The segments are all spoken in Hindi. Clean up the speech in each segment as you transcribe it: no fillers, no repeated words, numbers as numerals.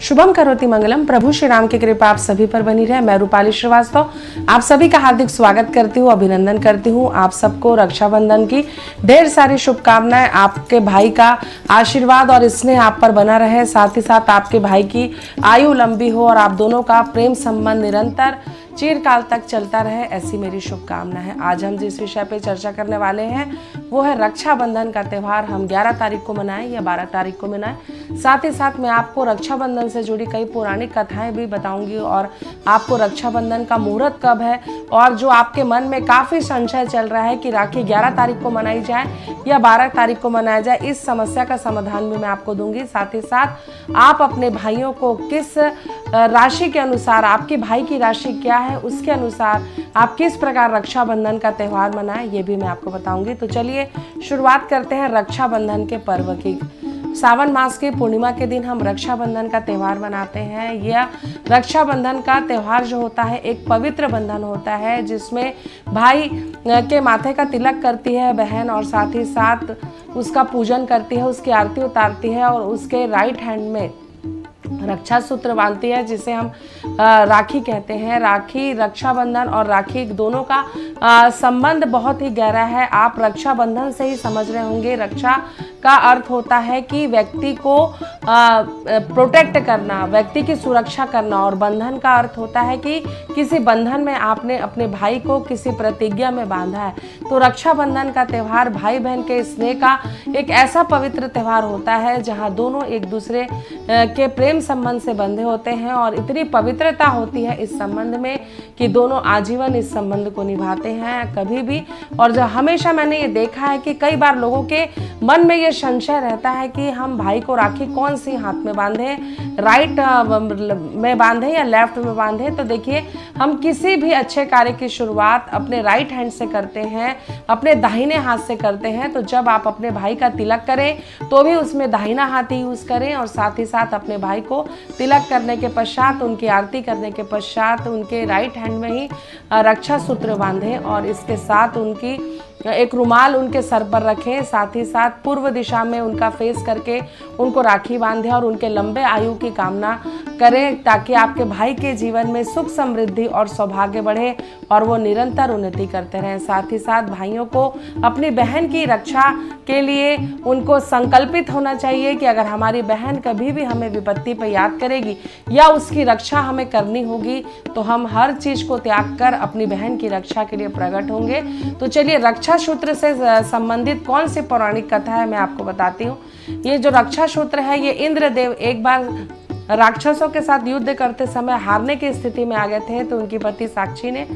शुभम करोति मंगलम। प्रभु श्री राम की कृपा आप सभी पर बनी रहे। मैं रूपाली श्रीवास्तव आप सभी का हार्दिक स्वागत करती हूँ, अभिनंदन करती हूँ। आप सबको रक्षाबंधन की ढेर सारी शुभकामनाएं। आपके भाई का आशीर्वाद और स्नेह आप पर बना रहे, साथ ही साथ आपके भाई की आयु लंबी हो और आप दोनों का प्रेम संबंध निरंतर चिरकाल तक चलता रहे, ऐसी मेरी शुभकामना है। आज हम जिस विषय पे चर्चा करने वाले हैं वो है रक्षाबंधन का त्यौहार। हम 11 तारीख को मनाएं या 12 तारीख को मनाएं। साथ ही साथ मैं आपको रक्षाबंधन से जुड़ी कई पौराणिक कथाएं भी बताऊंगी और आपको रक्षाबंधन का मुहूर्त कब है और जो आपके मन में काफ़ी संशय चल रहा है कि राखी 11 तारीख को मनाई जाए या 12 तारीख को मनाया जाए, इस समस्या का समाधान भी मैं आपको दूंगी। साथ ही साथ आप अपने भाइयों को किस राशि के अनुसार, आपके भाई की राशि क्या है उसके अनुसार आप किस प्रकार रक्षाबंधन का त्यौहार मनाएं, ये भी मैं आपको बताऊंगी। तो चलिए शुरुआत करते हैं रक्षाबंधन के पर्व की। सावन मास की पूर्णिमा के दिन हम रक्षाबंधन का त्यौहार मनाते हैं। यह रक्षाबंधन का त्यौहार जो होता है एक पवित्र बंधन होता है जिसमें भाई के माथे का तिलक करती है बहन और साथ ही साथ उसका पूजन करती है, उसकी आरती उतारती है और उसके राइट हैंड में रक्षा सूत्र बांधती है जिसे हम राखी कहते हैं। राखी, रक्षाबंधन और राखी दोनों का संबंध बहुत ही गहरा है। आप रक्षाबंधन से ही समझ रहे होंगे। रक्षा का अर्थ होता है कि व्यक्ति को प्रोटेक्ट करना, व्यक्ति की सुरक्षा करना, और बंधन का अर्थ होता है कि किसी बंधन में आपने अपने भाई को किसी प्रतिज्ञा में बांधा है। तो रक्षाबंधन का त्यौहार भाई बहन के स्नेह का एक ऐसा पवित्र त्यौहार होता है जहां दोनों एक दूसरे के प्रेम संबंध से बंधे होते हैं और इतनी पवित्रता होती है इस संबंध में कि दोनों आजीवन इस संबंध को निभाते हैं कभी भी। और जो हमेशा मैंने ये देखा है कि कई बार लोगों के मन में ये संशय रहता है कि हम भाई को राखी कौन सी हाथ में बांधे, राइट में बांधे या लेफ्ट में बांधे। तो देखिए, हम किसी भी अच्छे कार्य की शुरुआत अपने राइट हैंड से करते हैं, अपने दाहिने हाथ से करते हैं। तो जब आप अपने भाई का तिलक करें तो भी उसमें दाहिना हाथ ही यूज करें और साथ ही साथ अपने भाई को तिलक करने के पश्चात, उनकी आरती करने के पश्चात उनके राइट हैंड में ही रक्षा सूत्र बांधें और इसके साथ उनकी एक रुमाल उनके सर पर रखें। साथ ही साथ पूर्व दिशा में उनका फेस करके उनको राखी बांधें और उनके लंबे आयु की कामना करें ताकि आपके भाई के जीवन में सुख समृद्धि और सौभाग्य बढ़े और वो निरंतर उन्नति करते रहें। साथ ही साथ भाइयों को अपनी बहन की रक्षा के लिए उनको संकल्पित होना चाहिए कि अगर हमारी बहन कभी भी हमें विपत्ति पर याद करेगी या उसकी रक्षा हमें करनी होगी तो हम हर चीज को त्याग कर अपनी बहन की रक्षा के लिए प्रकट होंगे। तो चलिए, रक्षा सूत्र से संबंधित कौन सी पौराणिक कथा है मैं आपको बताती हूँ। ये जो रक्षा सूत्र है ये इंद्रदेव एक बार राक्षसों के साथ युद्ध करते समय हारने की स्थिति में आ गए थे। तो उनकी पति साक्षी ने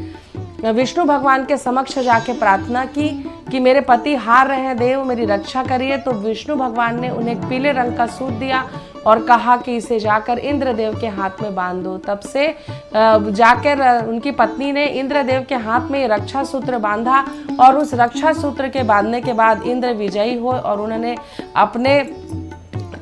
विष्णु भगवान के समक्ष जाके प्रार्थना की कि मेरे पति हार रहे हैं, देव मेरी रक्षा करिए। तो विष्णु भगवान ने उन्हें एक पीले रंग का सूत दिया और कहा कि इसे जाकर इंद्रदेव के हाथ में बांध दो। तब से जाकर उनकी पत्नी ने इंद्रदेव के हाथ में रक्षा सूत्र बांधा और उस रक्षा सूत्र के बांधने के बाद इंद्र विजयी हुए और उन्होंने अपने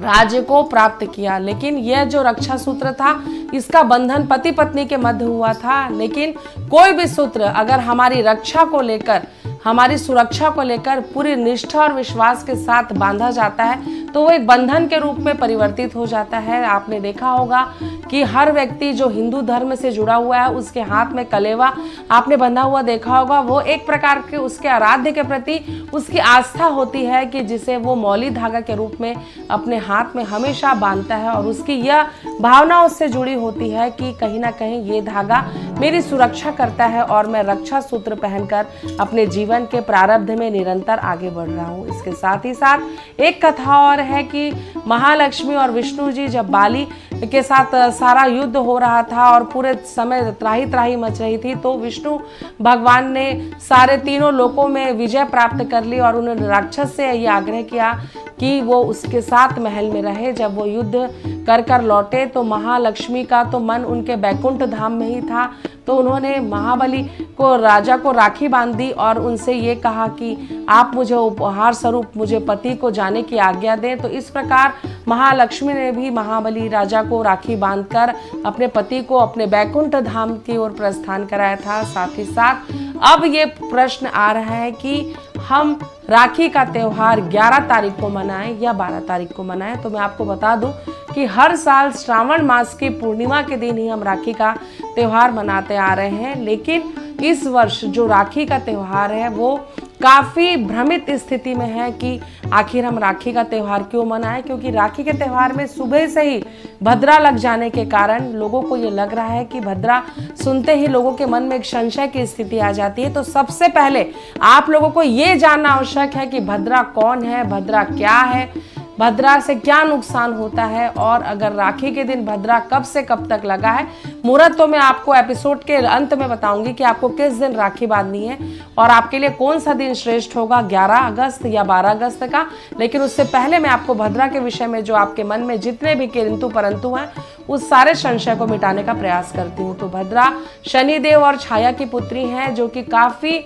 राज्य को प्राप्त किया। लेकिन यह जो रक्षा सूत्र था इसका बंधन पति पत्नी के मध्य हुआ था। लेकिन कोई भी सूत्र अगर हमारी रक्षा को लेकर, हमारी सुरक्षा को लेकर पूरी निष्ठा और विश्वास के साथ बांधा जाता है तो वो एक बंधन के रूप में परिवर्तित हो जाता है। आपने देखा होगा कि हर व्यक्ति जो हिंदू धर्म से जुड़ा हुआ है उसके हाथ में कलेवा आपने बंधा हुआ देखा होगा। वो एक प्रकार के उसके आराध्य के प्रति उसकी आस्था होती है कि जिसे वो मौली धागा के रूप में अपने हाथ में हमेशा बांधता है और उसकी यह भावना उससे जुड़ी होती है कि कहीं ना कहीं ये धागा मेरी सुरक्षा करता है और मैं रक्षा सूत्र पहनकर अपने जीवन के प्रारब्ध में निरंतर आगे बढ़ रहा हूँ। इसके साथ ही साथ एक कथा और है कि महालक्ष्मी और विष्णु जी जब बाली के साथ सारा युद्ध हो रहा था और पूरे समय त्राही त्राही मच रही थी तो विष्णु भगवान ने सारे तीनों लोकों में विजय प्राप्त कर ली और उन्होंने राक्षस से ये आग्रह किया कि वो उसके साथ महल में रहे। जब वो युद्ध कर लौटे तो महालक्ष्मी का तो मन उनके बैकुंठ धाम में ही था। तो उन्होंने महाबली को, राजा को राखी बांध दी और उनसे ये कहा कि आप मुझे उपहार स्वरूप मुझे पति को जाने की आज्ञा दें। तो इस प्रकार महालक्ष्मी ने भी महाबली राजा को राखी बांधकर अपने पति को अपने बैकुंठ धाम की ओर प्रस्थान कराया था। साथ ही साथ अब ये प्रश्न आ रहा है कि हम राखी का त्यौहार 11 तारीख को मनाएं या 12 तारीख को मनाएं। तो मैं आपको बता दूं कि क्योंकि हर साल श्रावण मास की पूर्णिमा के दिन ही हम राखी का त्यौहार मनाते आ रहे हैं। लेकिन इस वर्ष जो राखी का त्यौहार है वो काफ़ी भ्रमित स्थिति में है कि आखिर हम राखी का त्यौहार क्यों मनाएं, क्योंकि राखी के त्यौहार में सुबह से ही भद्रा लग जाने के कारण लोगों को ये लग रहा है कि भद्रा सुनते ही लोगों के मन में एक संशय की स्थिति आ जाती है। तो सबसे पहले आप लोगों को ये जानना आवश्यक है कि भद्रा कौन है, भद्रा क्या है, भद्रा से क्या नुकसान होता है, और अगर राखी के दिन भद्रा कब से कब तक लगा है। मुहूर्त तो मैं आपको एपिसोड के अंत में बताऊंगी कि आपको किस दिन राखी बांधनी है और आपके लिए कौन सा दिन श्रेष्ठ होगा, 11 अगस्त या 12 अगस्त का। लेकिन उससे पहले मैं आपको भद्रा के विषय में जो आपके मन में जितने भी किंतु परंतु हैं उस सारे संशय को मिटाने का प्रयास करती हूँ। तो भद्रा शनिदेव और छाया की पुत्री हैं, जो कि काफ़ी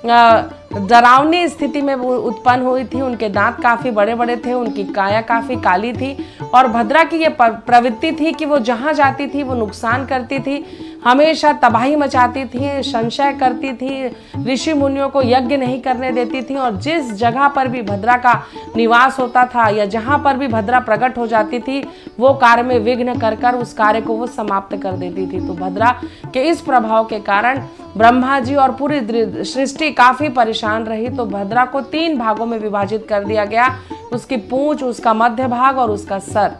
डरावनी स्थिति में उत्पन्न हुई थी। उनके दांत काफ़ी बड़े बड़े थे, उनकी काया काफ़ी काली थी, और भद्रा की ये प्रवृत्ति थी कि वो जहाँ जाती थी वो नुकसान करती थी, हमेशा तबाही मचाती थी, संशय करती थी, ऋषि मुनियों को यज्ञ नहीं करने देती थी, और जिस जगह पर भी भद्रा का निवास होता था या जहाँ पर भी भद्रा प्रकट हो जाती थी वो कार्य में विघ्न कर उस कार्य को वो समाप्त कर देती थी। तो भद्रा के इस प्रभाव के कारण ब्रह्मा जी और पूरी सृष्टि काफ़ी परेशान रही। तो भद्रा को 3 भागों में विभाजित कर दिया गया, उसकी पूंछ, उसका मध्य भाग और उसका सर।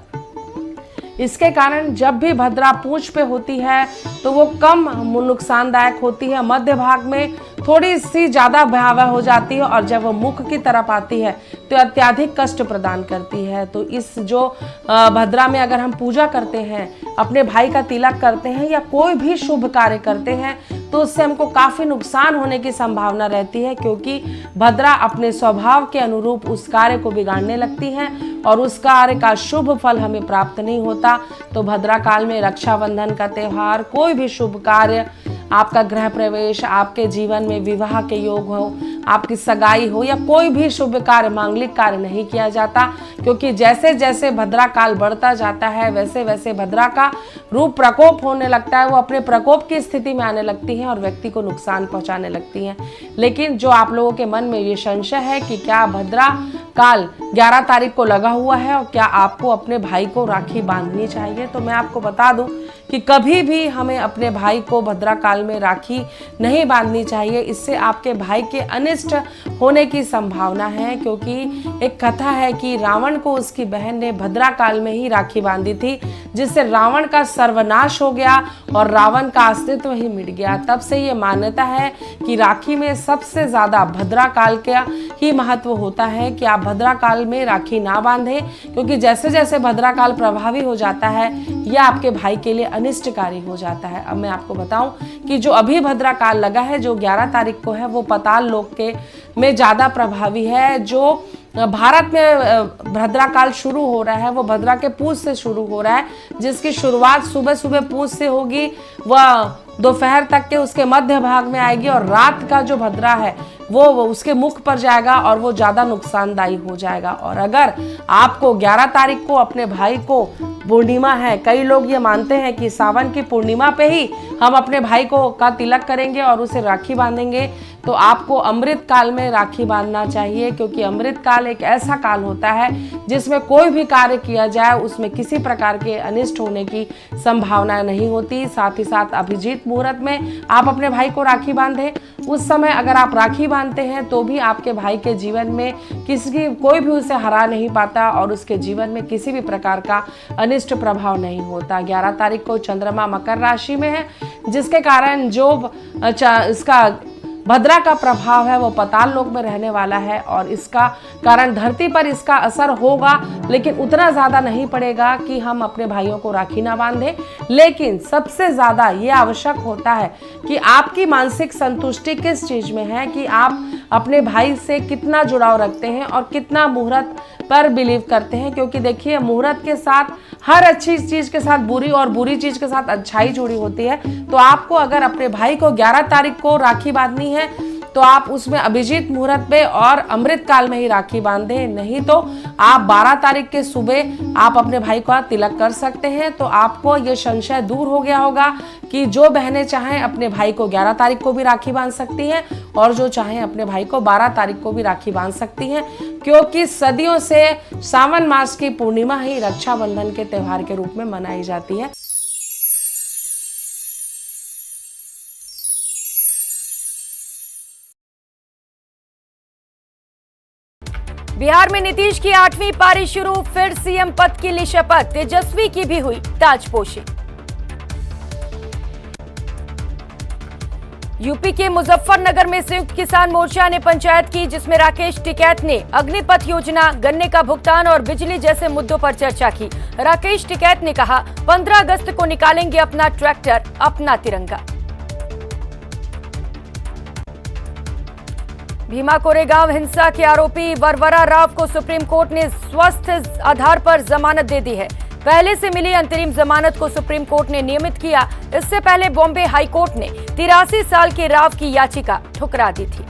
इसके कारण जब भी भद्रा पूंछ पे होती है तो वो कम नुकसानदायक होती है, मध्य भाग में थोड़ी सी ज़्यादा भयावह हो जाती है, और जब वो मुख की तरफ आती है तो अत्यधिक कष्ट प्रदान करती है। तो इस जो भद्रा में अगर हम पूजा करते हैं, अपने भाई का तिलक करते हैं या कोई भी शुभ कार्य करते हैं तो उससे हमको काफ़ी नुकसान होने की संभावना रहती है, क्योंकि भद्रा अपने स्वभाव के अनुरूप उस कार्य को बिगाड़ने लगती हैं और उस कार्य का शुभ फल हमें प्राप्त नहीं होता। तो भद्रा काल में रक्षाबंधन का त्यौहार, कोई भी शुभ कार्य, आपका गृह प्रवेश, आपके जीवन में विवाह के योग हो, आपकी सगाई हो या कोई भी शुभ कार्य, मांगलिक कार्य नहीं किया जाता, क्योंकि जैसे जैसे भद्रा काल बढ़ता जाता है वैसे वैसे भद्रा का रूप प्रकोप होने लगता है, वो अपने प्रकोप की स्थिति में आने लगती है और व्यक्ति को नुकसान पहुंचाने लगती हैं। लेकिन जो आप लोगों के मन में ये संशय है कि क्या भद्रा काल 11 तारीख को लगा हुआ है और क्या आपको अपने भाई को राखी बांधनी चाहिए, तो मैं आपको बता दूं कि कभी भी हमें अपने भाई को भद्रा काल में राखी नहीं बांधनी चाहिए। इससे आपके भाई के अनिष्ट होने की संभावना है, क्योंकि एक कथा है कि रावण को उसकी बहन ने भद्रा काल में ही राखी बांधी थी, जिससे रावण का सर्वनाश हो गया और रावण का अस्तित्व ही मिट गया। तब से ये मान्यता है कि राखी में सबसे ज़्यादा भद्रा काल का ही महत्व होता है कि आप भद्रा काल में राखी ना बांधें, क्योंकि जैसे जैसे भद्रा काल प्रभावी हो जाता है यह आपके भाई के लिए अनिष्टकारी हो जाता है। अब मैं आपको बताऊं कि जो अभी भद्रा काल लगा है, जो 11 तारीख को है, वो पाताल लोक के में ज़्यादा प्रभावी है। जो भारत में भद्रा काल शुरू हो रहा है वो भद्रा के पूस से शुरू हो रहा है, जिसकी शुरुआत सुबह सुबह पूस से होगी, वह दोपहर तक के उसके मध्य भाग में आएगी, और रात का जो भद्रा है वो उसके मुख पर जाएगा और वो ज़्यादा नुकसानदायी हो जाएगा। और अगर आपको 11 तारीख को अपने भाई को, पूर्णिमा है, कई लोग ये मानते हैं कि सावन की पूर्णिमा पे ही हम अपने भाई को का तिलक करेंगे और उसे राखी बांधेंगे, तो आपको अमृत काल में राखी बांधना चाहिए, क्योंकि अमृत काल एक ऐसा काल होता है जिसमें कोई भी कार्य किया जाए उसमें किसी प्रकार के अनिष्ट होने की संभावना नहीं होती। साथ ही साथ अभिजीत मुहूर्त में आप अपने भाई को राखी बांधें। उस समय अगर आप राखी बांधते हैं तो भी आपके भाई के जीवन में कोई भी उसे हरा नहीं पाता और उसके जीवन में किसी भी प्रकार का अनिष्ट प्रभाव नहीं होता। 11 तारीख को चंद्रमा मकर राशि में है, जिसके कारण जो इसका भद्रा का प्रभाव है वो पाताल लोक में रहने वाला है, और इसका कारण धरती पर इसका असर होगा, लेकिन उतना ज़्यादा नहीं पड़ेगा कि हम अपने भाइयों को राखी ना बांधें। लेकिन सबसे ज़्यादा ये आवश्यक होता है कि आपकी मानसिक संतुष्टि किस चीज़ में है, कि आप अपने भाई से कितना जुड़ाव रखते हैं और कितना मुहूर्त पर बिलीव करते हैं। क्योंकि देखिए, मुहूर्त के साथ हर अच्छी चीज़ के साथ बुरी और बुरी चीज़ के साथ अच्छाई जुड़ी होती है। तो आपको अगर अपने भाई को 11 तारीख को राखी बांधनी है तो आप उसमें अभिजीत मुहूर्त पे और अमृत काल में ही राखी बांधे, नहीं तो आप 12 तारीख के सुबह आप अपने भाई का तिलक कर सकते हैं। तो आपको ये संशय दूर हो गया होगा कि जो बहनें चाहें अपने भाई को 11 तारीख को भी राखी बांध सकती हैं और जो चाहें अपने भाई को 12 तारीख को भी राखी बांध सकती हैं, क्योंकि सदियों से सावन मास की पूर्णिमा ही रक्षाबंधन के त्योहार के रूप में मनाई जाती है। बिहार में नीतीश की 8वीं पारी शुरू, फिर सीएम पद की ली शपथ, तेजस्वी की भी हुई ताजपोशी। यूपी के मुजफ्फरनगर में संयुक्त किसान मोर्चा ने पंचायत की, जिसमें राकेश टिकैत ने अग्निपथ योजना, गन्ने का भुगतान और बिजली जैसे मुद्दों पर चर्चा की। राकेश टिकैत ने कहा, 15 अगस्त को निकालेंगे अपना ट्रैक्टर, अपना तिरंगा। भीमा कोरेगांव हिंसा के आरोपी वरवरा राव को सुप्रीम कोर्ट ने स्वस्थ आधार पर जमानत दे दी है। पहले से मिली अंतरिम जमानत को सुप्रीम कोर्ट ने नियमित किया। इससे पहले बॉम्बे हाई कोर्ट ने 83 साल के राव की याचिका ठुकरा दी थी।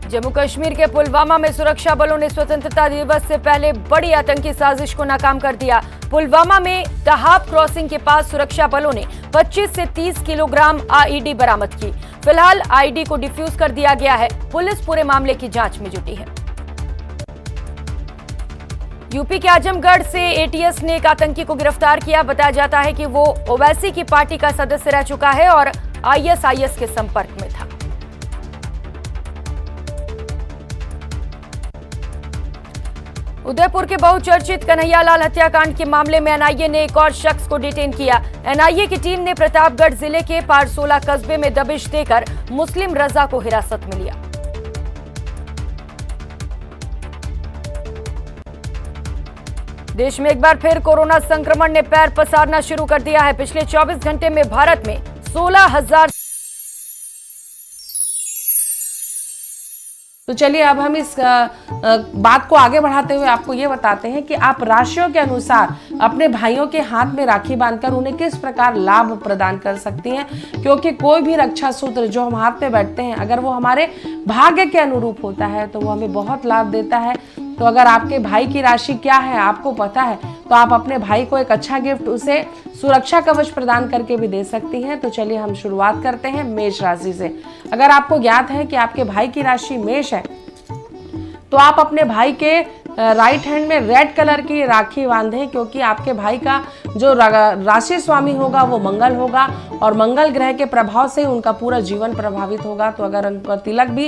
जम्मू कश्मीर के पुलवामा में सुरक्षा बलों ने स्वतंत्रता दिवस से पहले बड़ी आतंकी साजिश को नाकाम कर दिया। पुलवामा में दहाब क्रॉसिंग के पास सुरक्षा बलों ने 25 से 30 किलोग्राम आईडी बरामद की। फिलहाल आईडी को डिफ्यूज कर दिया गया है। पुलिस पूरे मामले की जांच में जुटी है। यूपी के आजमगढ़ से एटीएस ने एक आतंकी को गिरफ्तार किया। बताया जाता है कि वो ओवैसी की पार्टी का सदस्य रह चुका है और आईएसआईएस के संपर्क में था। उदयपुर के बहुचर्चित कन्हैयालाल हत्याकांड के मामले में एनआईए ने एक और शख्स को डिटेन किया। एनआईए की टीम ने प्रतापगढ़ जिले के पारसोला कस्बे में दबिश देकर मुस्लिम रजा को हिरासत में लिया। देश में एक बार फिर कोरोना संक्रमण ने पैर पसारना शुरू कर दिया है। पिछले 24 घंटे में भारत में 16,000। तो चलिए अब हम इस बात को आगे बढ़ाते हुए आपको ये बताते हैं कि आप राशियों के अनुसार अपने भाइयों के हाथ में राखी बांधकर उन्हें किस प्रकार लाभ प्रदान कर सकती हैं, क्योंकि कोई भी रक्षा सूत्र जो हम हाथ पे बैठते हैं अगर वो हमारे भाग्य के अनुरूप होता है तो वो हमें बहुत लाभ देता है। तो अगर आपके भाई की राशि क्या है आपको पता है तो आप अपने भाई को एक अच्छा गिफ्ट, उसे सुरक्षा कवच प्रदान करके भी दे सकती हैं। तो चलिए हम शुरुआत करते हैं मेष राशि से। अगर आपको ज्ञात है कि आपके भाई की राशि मेष है तो आप अपने भाई के राइट हैंड में रेड कलर की राखी बांधें, क्योंकि आपके भाई का जो राशि स्वामी होगा वो मंगल होगा और मंगल ग्रह के प्रभाव से उनका पूरा जीवन प्रभावित होगा। तो अगर उन पर तिलक भी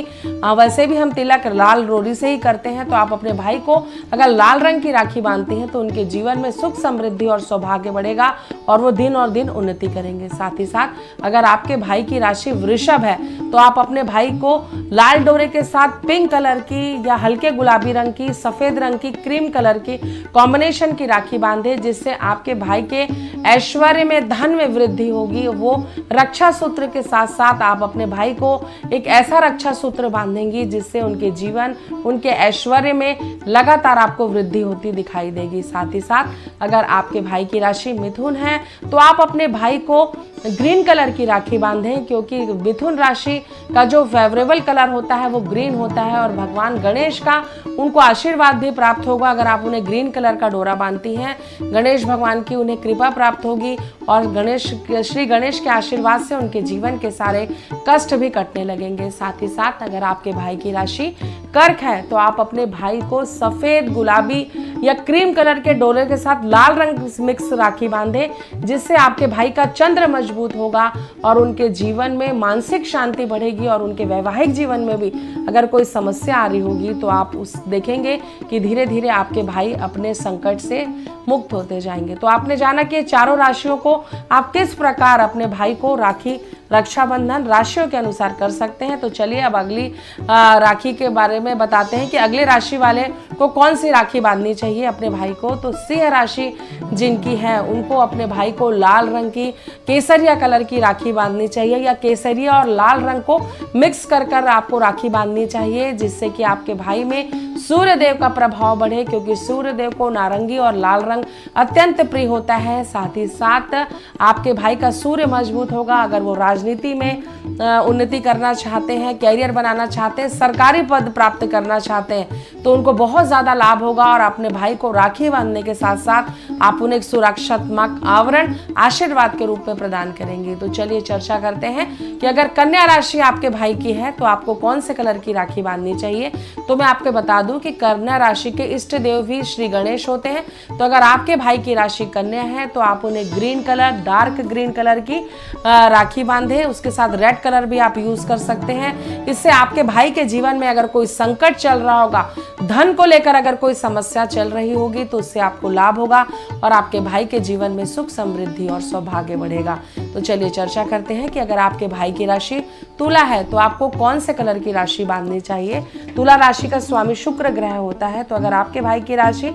वैसे भी हम तिलक लाल रोली से ही करते हैं, तो आप अपने भाई को अगर लाल रंग की राखी बांधती हैं तो उनके जीवन में सुख समृद्धि और सौभाग्य बढ़ेगा और वो दिन और दिन उन्नति करेंगे। साथ ही साथ अगर आपके भाई की राशि वृषभ है तो आप अपने भाई को लाल डोरे के साथ पिंक कलर की या हल्के गुलाबी रंग की, सफेद रंग की, क्रीम कलर की कॉम्बिनेशन की राखी बांधे, जिससे आपके भाई के ऐश्वर्य में, धन में वृद्धि होगी। वो रक्षा सूत्र के साथ साथ आप अपने भाई को एक ऐसा रक्षा सूत्र बांधेंगी जिससे उनके जीवन, उनके ऐश्वर्य में लगातार आपको वृद्धि होती दिखाई देगी। साथ ही साथ अगर आपके भाई की राशि मिथुन है तो आप अपने भाई को ग्रीन कलर की राखी बांधें, क्योंकि मिथुन राशि का जो फेवरेबल कलर होता है वो ग्रीन होता है और भगवान गणेश का उनको आशीर्वाद भी प्राप्त होगा। अगर आप उन्हें ग्रीन कलर का डोरा बांधती हैं, गणेश भगवान की उन्हें कृपा प्राप्त होगी और श्री गणेश के आशीर्वाद से उनके जीवन के सारे कष्ट भी कटने लगेंगे। साथ ही साथ अगर आपके भाई की राशि कर्क है तो आप अपने भाई को सफेद, गुलाबी या क्रीम कलर के डोरे के साथ लाल रंग मिक्स राखी बांधे, जिससे आपके भाई का चंद्र मजबूत होगा और उनके जीवन में मानसिक शांति बढ़ेगी और उनके वैवाहिक जीवन में भी अगर कोई समस्या आ रही होगी तो आप उस देखेंगे कि धीरे धीरे आपके भाई अपने संकट से मुक्त होते जाएंगे। तो आपने जाना कि चारों राशियों को आप किस प्रकार अपने भाई को राखी रक्षाबंधन राशियों के अनुसार कर सकते हैं। तो चलिए अब अगली राखी के बारे में बताते हैं कि अगले राशि वाले को कौन सी राखी बांधनी चाहिए अपने भाई को। तो सिंह राशि जिनकी है उनको अपने भाई को लाल रंग की केसरिया कलर की राखी बांधनी चाहिए, या केसरिया और लाल रंग को मिक्स कर आपको राखी बांधनी चाहिए, जिससे कि आपके भाई में सूर्य देव का प्रभाव बढ़े, क्योंकि सूर्य देव को नारंगी और लाल रंग अत्यंत प्रिय होता है। साथ ही साथ आपके भाई का सूर्य मजबूत होगा। अगर वो राजनीति में उन्नति करना चाहते हैं, कैरियर बनाना चाहते हैं, सरकारी पद प्राप्त करना चाहते हैं, तो उनको बहुत ज्यादा लाभ होगा। और अपने भाई को राखी बांधने के साथ साथ आप उन्हें एक सुरक्षात्मक आवरण आशीर्वाद के रूप में प्रदान करेंगे। तो चलिए चर्चा करते हैं कि अगर कन्या राशि आपके भाई की है तो आपको कौन से कलर की राखी बांधनी चाहिए। तो मैं आपको बता दूं कि कन्या राशि के इष्ट देव भी श्री गणेश होते हैं। तो अगर आपके भाई की राशि कन्या है तो आप उन्हें green colour, dark green colour की राखी बांधे। उसके साथ रेड कलर भी आप यूज कर सकते हैं। इससे आपके भाई के जीवन में अगर कोई संकट चल रहा होगा, धन को लेकर अगर कोई समस्या चल रही होगी, तो उससे आपको लाभ होगा और आपके भाई के जीवन में सुख, समृद्धि और सौभाग्य बढ़ेगा। तो चलिए चर्चा करते हैं कि अगर आपके भाई की राशि तुला है तो आपको कौन से कलर की राशि बांधनी चाहिए। तुला राशि का स्वामी शुक्र ग्रह होता है। तो अगर आपके भाई की राशि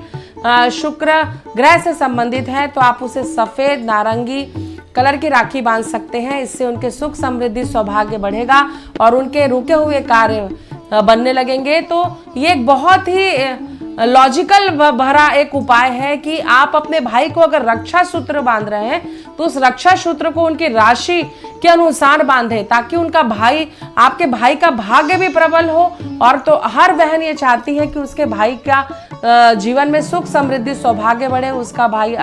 शुक्र ग्रह से संबंधित है तो आप उसे सफेद, नारंगी कलर की राखी बांध सकते हैं। इससे उनके सुख, समृद्धि, सौभाग्य बढ़ेगा और उनके रुके हुए कार्य बनने लगेंगे। तो ये एक बहुत ही लॉजिकल भरा एक उपाय है कि आप अपने भाई को अगर रक्षा सूत्र बांध रहे हैं तो उस रक्षा सूत्र को उनकी राशि के अनुसार बांधे, ताकि उनका भाई, आपके भाई का भाग्य भी प्रबल हो। और तो हर बहन ये चाहती है कि उसके भाई का जीवन में सुख, समृद्धि, सौभाग्य बढ़े, उसका भाई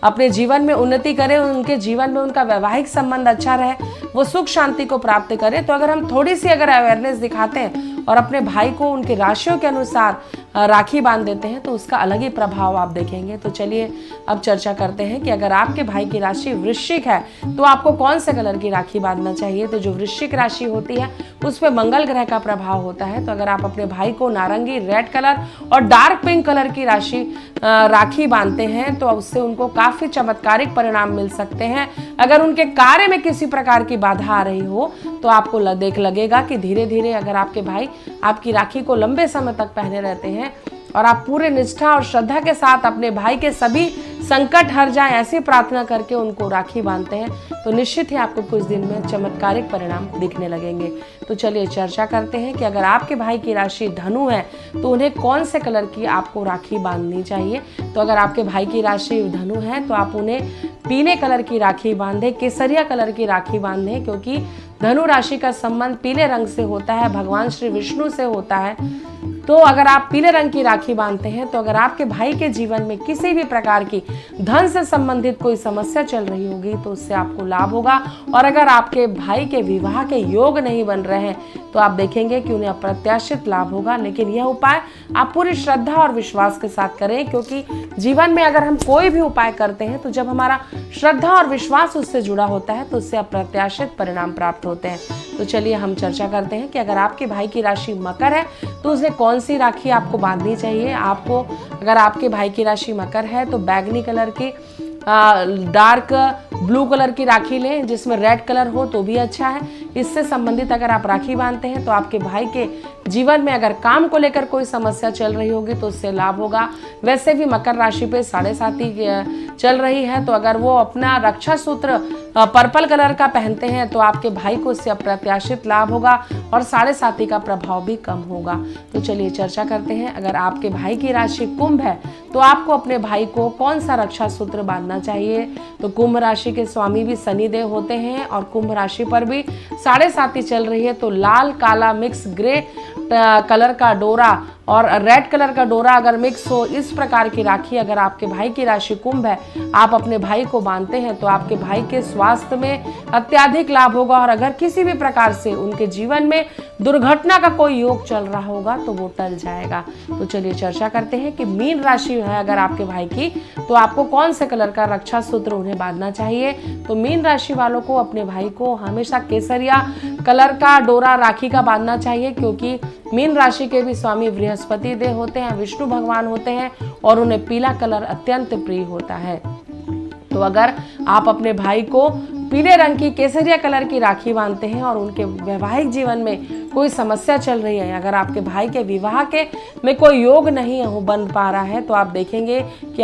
अपने जीवन में उन्नति करे, उनके जीवन में उनका वैवाहिक संबंध अच्छा रहे, वो सुख शांति को प्राप्त करे। तो अगर हम थोड़ी सी अगर अवेयरनेस दिखाते हैं और अपने भाई को उनकी राशियों के अनुसार राखी बांध देते हैं तो उसका अलग ही प्रभाव आप देखेंगे। तो चलिए अब चर्चा करते हैं कि अगर आपके भाई की राशि वृश्चिक है तो आपको कौन से कलर की राखी बांधना चाहिए। तो जो वृश्चिक राशि होती है उस पर मंगल ग्रह का प्रभाव होता है। तो अगर आप अपने भाई को नारंगी, रेड कलर और डार्क पिंक कलर की राखी बांधते हैं तो उससे उनको काफी चमत्कारिक परिणाम मिल सकते हैं। अगर उनके कार्य में किसी प्रकार की बाधा आ रही हो तो आपको लगेगा कि धीरे धीरे अगर आपके भाई आपकी राखी को लंबे समय तक पहने रहते हैं और आप पूरे निष्ठा और श्रद्धा के साथ अपने भाई के सभी संकट हर जाए ऐसी प्रार्थना करके उनको राखी बांधते हैं तो निश्चित ही आपको कुछ दिन में चमत्कारिक परिणाम दिखने लगेंगे। तो चलिए चर्चा करते हैं कि अगर आपके भाई की राशि धनु है तो उन्हें कौन से कलर की आपको राखी बांधनी चाहिए। तो अगर आपके भाई की राशि धनु है तो आप उन्हें पीले कलर की राखी बांधे, केसरिया कलर की राखी बांधे, क्योंकि धनु राशि का संबंध पीले रंग से होता है, भगवान श्री विष्णु से होता है। तो अगर आप पीले रंग की राखी बांधते हैं तो अगर आपके भाई के जीवन में किसी भी प्रकार की धन से संबंधित कोई समस्या चल रही होगी तो उससे आपको लाभ होगा। और अगर आपके भाई के विवाह के योग नहीं बन रहे हैं तो आप देखेंगे कि उन्हें अप्रत्याशित लाभ होगा। लेकिन यह उपाय आप पूरी श्रद्धा और विश्वास के साथ करें, क्योंकि जीवन में अगर हम कोई भी उपाय करते हैं तो जब हमारा श्रद्धा और विश्वास उससे जुड़ा होता है तो उससे अप्रत्याशित परिणाम प्राप्त होते हैं। तो चलिए हम चर्चा करते हैं कि अगर आपके भाई की राशि मकर है तो उसे कौन सी राखी आपको बांधनी चाहिए। आपको अगर आपके भाई की राशि मकर है तो बैगनी कलर की डार्क ब्लू कलर की राखी लें, जिसमें रेड कलर हो तो भी अच्छा है। इससे संबंधित अगर आप राखी बांधते हैं तो आपके भाई के जीवन में अगर काम को लेकर कोई समस्या चल रही होगी तो उससे लाभ होगा। वैसे भी मकर राशि पे 7.5 चल रही है, तो अगर वो अपना रक्षा सूत्र पर्पल कलर का पहनते हैं तो आपके भाई को इससे अप्रत्याशित लाभ होगा और 7.5 का प्रभाव भी कम होगा। तो चलिए चर्चा करते हैं, अगर आपके भाई की राशि कुंभ है तो आपको अपने भाई को कौन सा रक्षा सूत्र बांधना चाहिए। तो कुंभ राशि के स्वामी भी शनिदेव होते हैं और कुंभ राशि पर भी 7.5 चल रही है। तो लाल, काला, मिक्स ग्रे कलर का डोरा और रेड कलर का डोरा अगर मिक्स हो, इस प्रकार की राखी अगर आपके भाई की राशि कुंभ है आप अपने भाई को बांधते हैं तो आपके भाई के स्वास्थ्य में अत्यधिक लाभ होगा। और अगर किसी भी प्रकार से उनके जीवन में दुर्घटना का कोई योग चल रहा होगा तो वो टल जाएगा। तो चलिए चर्चा करते हैं कि मीन राशि है अगर आपके भाई की तो आपको कौन से कलर का रक्षा सूत्र उन्हें बांधना चाहिए। तो मीन राशि वालों को अपने भाई को हमेशा केसरिया कलर का डोरा राखी का बांधना चाहिए, क्योंकि मीन राशि के भी स्वामी बृहस्पति देव होते हैं, विष्णु भगवान होते हैं और उन्हें पीला कलर अत्यंत प्रिय होता है। तो अगर आप अपने भाई को पीले रंग की केसरिया कलर की राखी बांधते हैं और उनके वैवाहिक जीवन में कोई समस्या चल रही है, अगर आपके भाई के विवाह के में कोई योग नहीं हो बन पा रहा है, तो आप देखेंगे कि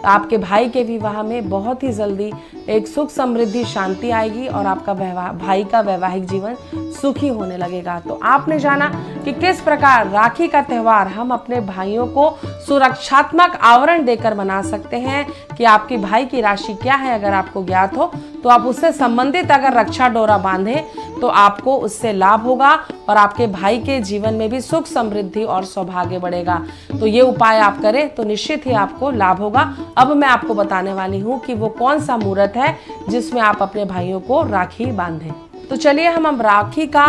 आपके भाई के विवाह में बहुत ही जल्दी एक सुख समृद्धि शांति आएगी और आपका भाई का वैवाहिक जीवन सुखी होने लगेगा। तो आपने जाना कि किस प्रकार राखी का त्यौहार हम अपने भाइयों को सुरक्षात्मक आवरण देकर मना सकते हैं, कि आपके भाई की राशि क्या है अगर आपको ज्ञात हो तो आप उससे संबंधित अगर रक्षा डोरा बांधें तो आपको उससे लाभ होगा और आपके भाई के जीवन में भी सुख समृद्धि और सौभाग्य बढ़ेगा। तो ये उपाय आप करें तो निश्चित ही आपको लाभ होगा। अब मैं आपको बताने वाली हूँ कि वो कौन सा मुहूर्त है जिसमें आप अपने भाइयों को राखी बांधें। तो चलिए हम राखी का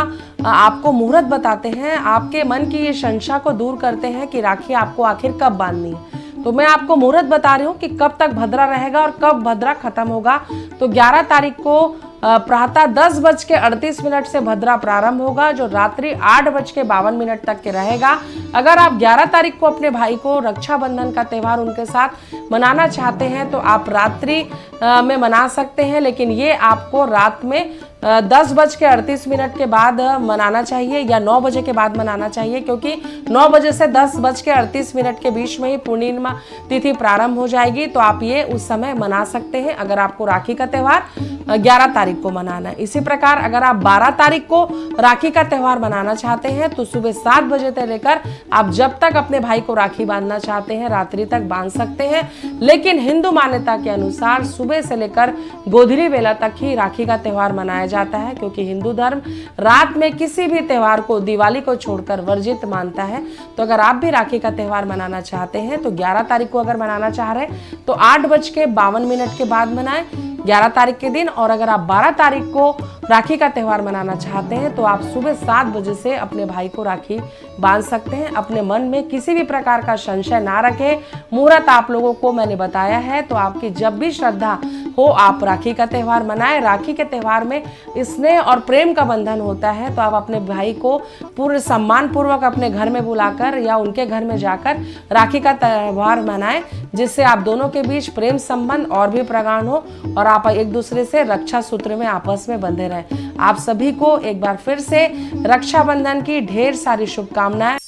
आपको मुहूर्त बताते हैं, आपके मन की ये शंका को दूर करते हैं कि राखी आपको आखिर कब बांधनी है। तो मैं आपको मुहूर्त बता रही हूँ कि कब तक भद्रा रहेगा और कब भद्रा खत्म होगा। तो 11 तारीख को प्रातः 10:38 से भद्रा प्रारंभ होगा, जो रात्रि 8:52 तक के रहेगा। अगर आप 11 तारीख को अपने भाई को रक्षाबंधन का त्यौहार उनके साथ मनाना चाहते हैं तो आप रात्रि में मना सकते हैं, लेकिन ये आपको रात में 10:38 के बाद मनाना चाहिए या 9 बजे के बाद मनाना चाहिए, क्योंकि 9 बजे से 10:38 के बीच में ही पूर्णिमा तिथि प्रारंभ हो जाएगी। तो आप ये उस समय मना सकते हैं अगर आपको राखी का त्यौहार 11 तारीख को मनाना है। इसी प्रकार अगर आप 12 तारीख को राखी का त्यौहार मनाना चाहते हैं तो सुबह 7 बजे से लेकर आप जब तक अपने भाई को राखी बांधना चाहते हैं रात्रि तक बांध सकते हैं, लेकिन हिंदू मान्यता के अनुसार सुबह से लेकर गोधूली बेला तक ही राखी का त्यौहार मनाया जाता है, क्योंकि हिंदू धर्म रात में किसी भी त्यौहार को दिवाली को छोड़कर वर्जित मानता है। तो अगर आप भी राखी का त्यौहार मनाना चाहते हैं तो 11 तारीख को अगर मनाना चाह रहे हैं तो 8:52 के बाद मनाएं 11 तारीख के दिन, और अगर आप 12 तारीख को राखी का त्यौहार मनाना चाहते हैं तो आप सुबह 7 बजे से अपने भाई को राखी बांध सकते हैं। अपने मन में किसी भी प्रकार का संशय ना रखें। मुहूर्त आप लोगों को मैंने बताया है, तो आपकी जब भी श्रद्धा हो आप राखी का त्यौहार मनाएं। राखी के त्यौहार में स्नेह और प्रेम का बंधन होता है, तो आप अपने भाई को पूरे सम्मान पूर्वक अपने घर में बुलाकर या उनके घर में जाकर राखी का त्यौहार मनाएं, जिससे आप दोनों के बीच प्रेम संबंध और भी प्रगाढ़ हो और आप एक दूसरे से रक्षा सूत्र में आपस में बंधे रहें। आप सभी को एक बार फिर से रक्षाबंधन की ढेर सारी शुभकामनाएं।